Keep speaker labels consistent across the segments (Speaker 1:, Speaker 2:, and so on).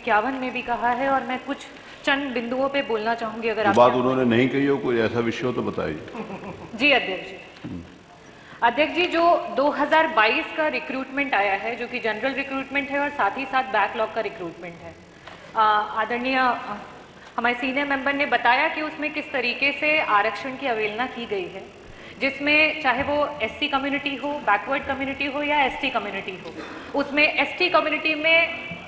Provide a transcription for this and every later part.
Speaker 1: 51 में भी कहा है और मैं कुछ चंद बिंदुओं पे बोलना चाहूंगी अगर आप
Speaker 2: बात उन्होंने नहीं कही हो, कोई ऐसा विषय हो तो बताइए।
Speaker 1: जी अध्यक्ष जी। अध्यक्ष जी, जो 2022 का रिक्रूटमेंट आया है, जो कि जनरल रिक्रूटमेंट है और साथ ही साथ बैकलॉग का रिक्रूटमेंट है, आदरणीय हमारे सीनियर मेंबर ने बताया कि उसमें किस तरीके से आरक्षण की अवहेलना की गई है, जिसमें चाहे वो एससी कम्युनिटी हो, बैकवर्ड कम्युनिटी हो या एसटी कम्युनिटी हो, उसमें एसटी कम्युनिटी में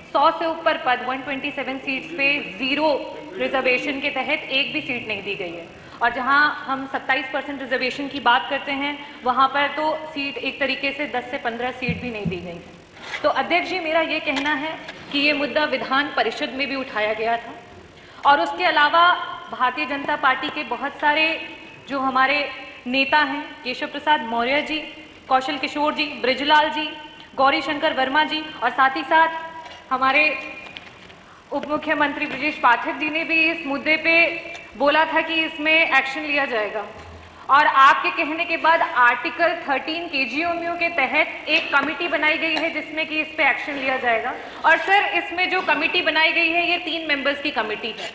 Speaker 1: 100 से ऊपर पद 127 सीट्स पे 0 रिजर्वेशन के तहत एक भी सीट नहीं दी गई है। और जहां हम 27% रिजर्वेशन की बात करते हैं, वहां पर तो सीट एक तरीके से 10 से 15 सीट भी नहीं दी गई है। तो अध्यक्ष जी, मेरा ये कहना है कि ये मुद्दा विधान परिषद में भी उठाया गया था और उसके अलावा भारतीय जनता पार्टी के बहुत सारे जो हमारे नेता हैं, केशव प्रसाद मौर्य जी, कौशल किशोर जी, ब्रिजलाल जी, गौरी शंकर वर्मा जी और साथ ही साथ हमारे उप मुख्यमंत्री ब्रजेश पाठक जी ने भी इस मुद्दे पे बोला था कि इसमें एक्शन लिया जाएगा। और आपके कहने के बाद आर्टिकल 13 केजीएमयू के तहत एक कमेटी बनाई गई है जिसमें कि इस पे एक्शन लिया जाएगा। और सर, इसमें जो कमेटी बनाई गई है ये 3 मेंबर्स की कमेटी है।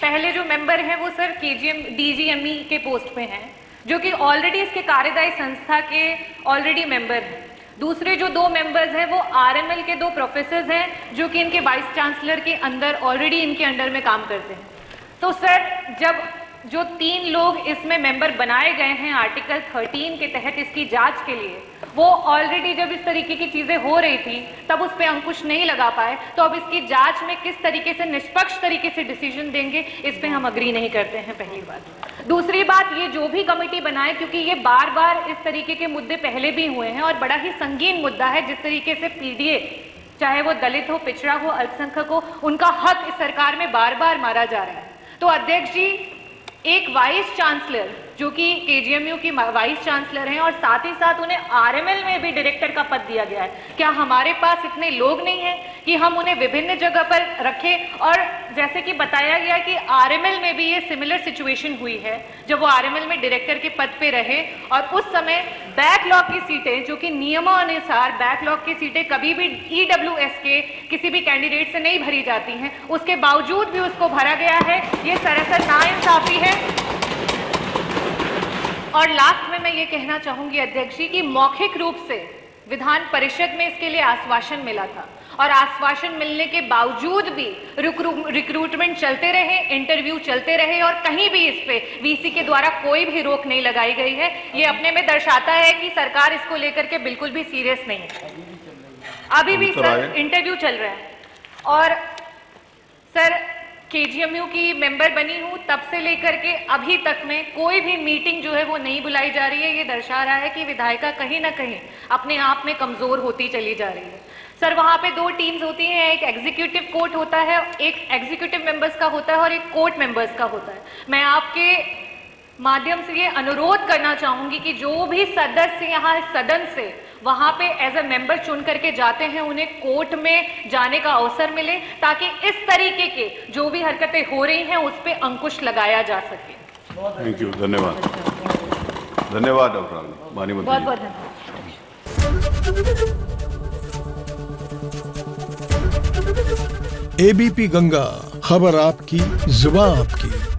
Speaker 1: पहले जो मेंबर हैं वो सर डीजीएमई के पोस्ट पे हैं, जो कि ऑलरेडी इसके कार्यदायी संस्था के ऑलरेडी मेंबर हैं। दूसरे जो 2 मेंबर्स हैं वो आरएमएल के 2 प्रोफेसर्स हैं, जो कि इनके वाइस चांसलर के अंदर ऑलरेडी इनके अंडर में काम करते हैं। तो सर, जब जो 3 लोग इसमें मेंबर बनाए गए हैं आर्टिकल 13 के तहत इसकी जांच के लिए, वो ऑलरेडी जब इस तरीके की चीजें हो रही थी तब उस पर अंकुश नहीं लगा पाए, तो अब इसकी जांच में किस तरीके से निष्पक्ष तरीके से डिसीजन देंगे, इस पे हम अग्री नहीं करते हैं, पहली बात। दूसरी बात, ये जो भी कमेटी बनाए, क्योंकि ये बार बार इस तरीके के मुद्दे पहले भी हुए हैं और बड़ा ही संगीन मुद्दा है, जिस तरीके से पीडीए, चाहे वो दलित हो, पिछड़ा हो, अल्पसंख्यक हो, उनका हक इस सरकार में बार बार मारा जा रहा है। तो अध्यक्ष जी, एक वाइस चांसलर जो कि केजीएमयू की वाइस चांसलर हैं और साथ ही साथ उन्हें आरएमएल में भी डायरेक्टर का पद दिया गया है, क्या हमारे पास इतने लोग नहीं हैं कि हम उन्हें विभिन्न जगह पर रखें? और जैसे कि बताया गया कि आरएमएल में भी ये सिमिलर सिचुएशन हुई है, जब वो आरएमएल में डायरेक्टर के पद पे रहे और उस समय बैकलॉग की सीटें, जो कि नियमानुसार बैकलॉग की सीटें कभी भी ईडब्ल्यूएस के किसी भी कैंडिडेट से नहीं भरी जाती हैं, उसके बावजूद भी उसको भरा गया है। ये सरासर नाइंसाफी है। और लास्ट में मैं ये कहना चाहूंगी अध्यक्ष जी कि मौखिक रूप से विधान परिषद में इसके लिए आश्वासन मिला था और आश्वासन मिलने के बावजूद भी रिक्रूटमेंट चलते रहे, इंटरव्यू चलते रहे और कहीं भी इस पे वीसी के द्वारा कोई भी रोक नहीं लगाई गई है। ये अपने में दर्शाता है कि सरकार इसको लेकर के बिल्कुल भी सीरियस नहीं है। अभी भी सर इंटरव्यू चल रहा है और सर, केजीएमयू की मेंबर बनी हूं तब से लेकर के अभी तक में कोई भी मीटिंग जो है वो नहीं बुलाई जा रही है। ये दर्शा रहा है कि विधायिका कहीं ना कहीं अपने आप में कमजोर होती चली जा रही है। सर, वहां पे 2 टीम्स होती हैं, एक एग्जीक्यूटिव कोर्ट होता है, एक एग्जीक्यूटिव मेंबर्स का होता है और एक कोर्ट मेंबर्स का होता है। मैं आपके माध्यम से ये अनुरोध करना चाहूंगी कि जो भी सदस्य यहाँ सदन से वहां पे एज अ मेंबर चुन करके जाते हैं, उन्हें कोर्ट में जाने का अवसर मिले, ताकि इस तरीके के जो भी हरकतें हो रही हैं उस पे अंकुश लगाया जा सके।
Speaker 2: थैंक यू, धन्यवाद। धन्यवाद डॉक्टर आलम,
Speaker 1: बहुत बहुत धन्यवाद।
Speaker 3: एबीपी गंगा, खबर आपकी, जुबान आपकी।